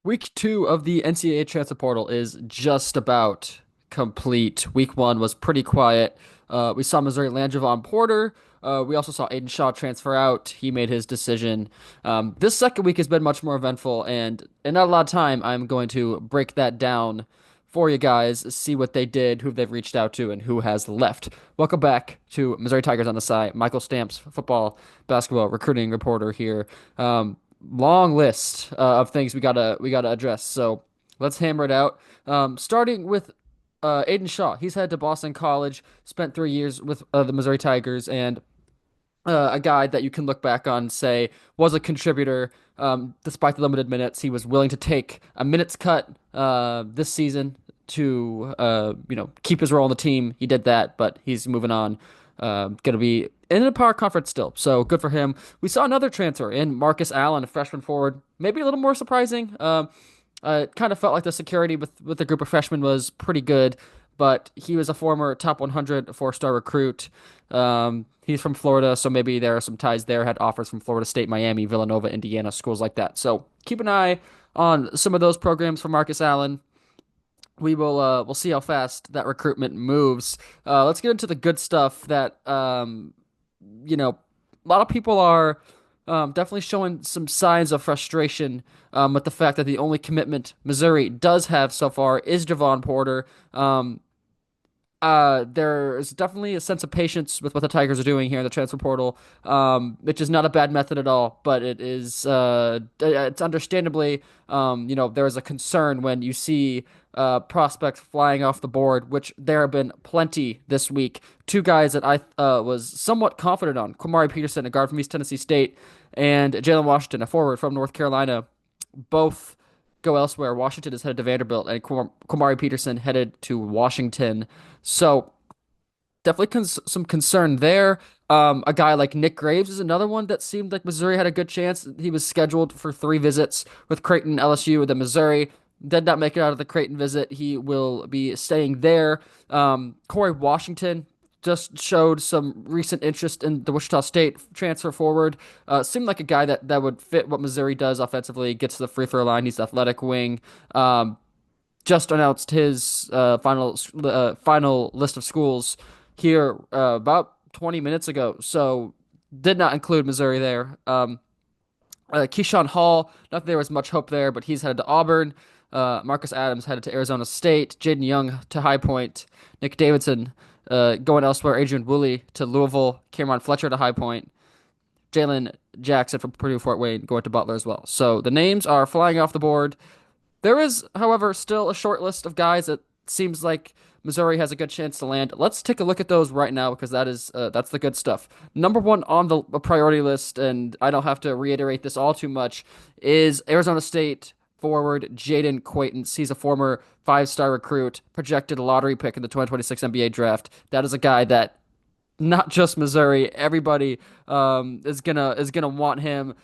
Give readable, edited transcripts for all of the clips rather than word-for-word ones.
Week two of the NCAA transfer portal is just about complete. Week one was pretty quiet. We saw Missouri land Javon Porter. We also saw Aiden Shaw transfer out. He made his decision. This second week has been much more eventful, and in not a lot of time, I'm going to break that down for you guys, see what they did, who they've reached out to, and who has left. Welcome back to Missouri Tigers on the Side. Michael Stamps, football, basketball, recruiting reporter here. Long list of things we gotta address. So let's hammer it out. Starting with Aiden Shaw. He's headed to Boston College, spent 3 years with the Missouri Tigers, and a guy that you can look back on and say was a contributor. Despite the limited minutes, he was willing to take a minutes cut this season to keep his role on the team. He did that, but he's moving on. Going to be in the power conference still, so good for him. We saw another transfer in Marcus Allen, a freshman forward, maybe a little more surprising. It kind of felt like the security with the group of freshmen was pretty good, but he was a former top 100 four-star recruit. He's from Florida, so maybe there are some ties there. Had offers from Florida State, Miami, Villanova, Indiana, schools like that. So keep an eye on some of those programs for Marcus Allen. We'll see how fast that recruitment moves. Let's get into the good stuff that a lot of people are definitely showing some signs of frustration with the fact that the only commitment Missouri does have so far is Javon Porter. There's definitely a sense of patience with what the Tigers are doing here in the transfer portal, which is not a bad method at all, but it's understandably, there is a concern when you see prospects flying off the board, which there have been plenty this week. Two guys that I was somewhat confident on, Kamari Peterson, a guard from East Tennessee State, and Jalen Washington, a forward from North Carolina, both go elsewhere. Washington is headed to Vanderbilt, and Kamari Peterson headed to Washington. So definitely some concern there. A guy like Nick Graves is another one that seemed like Missouri had a good chance. He was scheduled for 3 visits with Creighton, LSU, and then Missouri. Did not make it out of the Creighton visit. He will be staying there. Corey Washington just showed some recent interest in the Wichita State transfer forward. Seemed like a guy that would fit what Missouri does offensively. Gets to the free throw line. He's athletic wing. Just announced his final list of schools here about 20 minutes ago. So did not include Missouri there. Keyshawn Hall, not that there was much hope there, but he's headed to Auburn. Marcus Adams headed to Arizona State. Jaden Young to High Point. Nick Davidson going elsewhere. Adrian Woolley to Louisville. Cameron Fletcher to High Point. Jalen Jackson from Purdue Fort Wayne going to Butler as well. So the names are flying off the board. There is, however, still a short list of guys that seems like Missouri has a good chance to land. Let's take a look at those right now because that's the good stuff. Number one on the priority list, and I don't have to reiterate this all too much, is Arizona State forward Jaden Quaintance. He's a former five-star recruit, projected lottery pick in the 2026 NBA draft. That is a guy that not just Missouri. Everybody is gonna want him.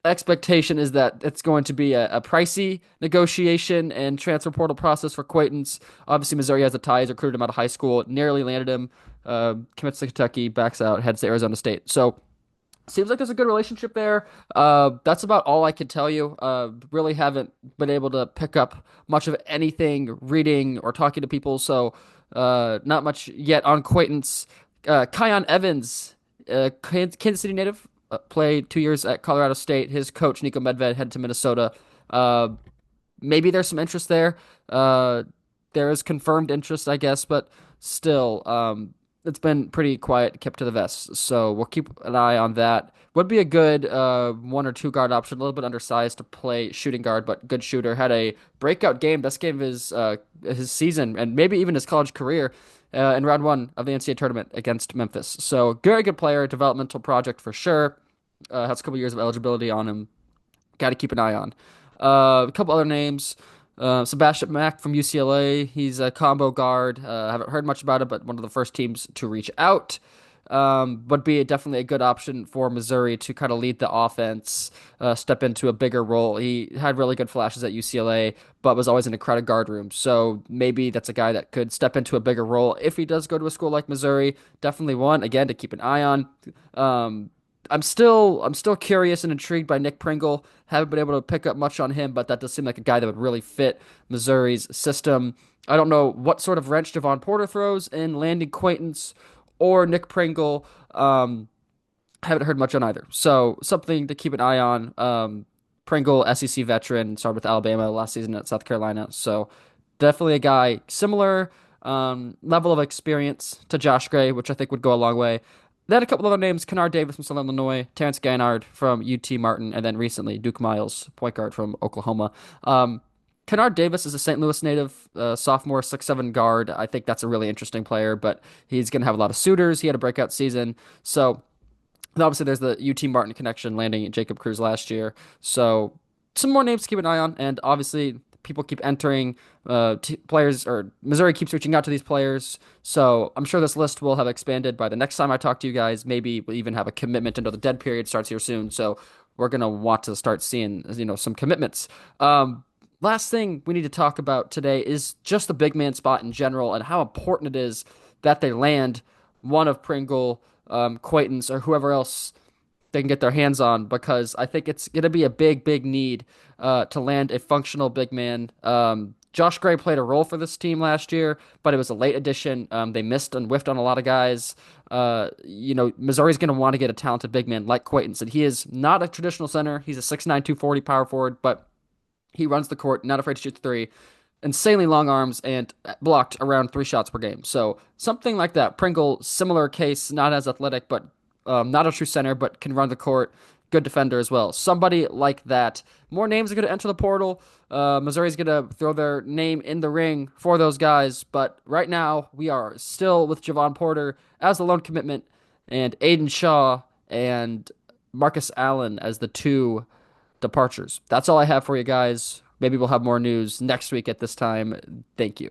Expectation is that it's going to be a pricey negotiation and transfer portal process for Quaintance. Obviously, Missouri has the ties, recruited him out of high school, nearly landed him. Commits to Kentucky, backs out, heads to Arizona State. So seems like there's a good relationship there. That's about all I can tell you. Really haven't been able to pick up much of anything reading or talking to people, so not much yet on Quaintance. Kion Evans, Kansas City native, played 2 years at Colorado State. His coach, Nico Medved, headed to Minnesota. Uh, Maybe there's some interest there. Uh, there is confirmed interest, I guess, but still, it's been pretty quiet, kept to the vest. So we'll keep an eye on that. Would be a good one or two guard option, a little bit undersized to play shooting guard, but good shooter. Had a breakout game, best game of his season, and maybe even his college career. In round one of the NCAA tournament against Memphis. So, very good player, developmental project for sure. Has a couple years of eligibility on him. Got to keep an eye on. A couple other names. Sebastian Mack from UCLA. He's a combo guard. Haven't heard much about it, but one of the first teams to reach out. Would be definitely a good option for Missouri to kind of lead the offense, step into a bigger role. He had really good flashes at UCLA, but was always in a crowded guard room. So maybe that's a guy that could step into a bigger role if he does go to a school like Missouri. Definitely one, again, to keep an eye on. I'm still curious and intrigued by Nick Pringle. Haven't been able to pick up much on him, but that does seem like a guy that would really fit Missouri's system. I don't know what sort of wrench Javon Porter throws in landing Quaintance or Nick Pringle. Haven't heard much on either. So something to keep an eye on. Pringle, SEC veteran, started with Alabama last season at South Carolina. So definitely a guy similar level of experience to Josh Gray, which I think would go a long way. Then a couple other names: Kennard Davis from Southern Illinois, Terrence Gaynard from UT Martin, and then recently Duke Miles, point guard from Oklahoma. Kennard Davis is a St. Louis native, sophomore, 6'7" guard. I think that's a really interesting player, but he's going to have a lot of suitors. He had a breakout season. So and obviously, there's the UT Martin connection landing Jacob Cruz last year. So some more names to keep an eye on, and obviously people keep entering players, or Missouri keeps reaching out to these players. So I'm sure this list will have expanded by the next time I talk to you guys. Maybe we'll even have a commitment until the dead period starts here soon. So we're gonna want to start seeing some commitments. Last thing we need to talk about today is just the big man spot in general and how important it is that they land one of Pringle, Quaintance, or whoever else they can get their hands on, because I think it's going to be a big, big need to land a functional big man. Josh Gray played a role for this team last year, but it was a late addition. They missed and whiffed on a lot of guys. Missouri's going to want to get a talented big man like Quaintance, and he is not a traditional center. He's a 6'9", 240 power forward, but he runs the court, not afraid to shoot the three, insanely long arms, and blocked around 3 shots per game. So something like that. Pringle, similar case, not as athletic, but not a true center, but can run the court. Good defender as well. Somebody like that. More names are going to enter the portal. Missouri's going to throw their name in the ring for those guys. But right now, we are still with Javon Porter as the lone commitment, and Aiden Shaw and Marcus Allen as the two departures. That's all I have for you guys. Maybe we'll have more news next week at this time. Thank you.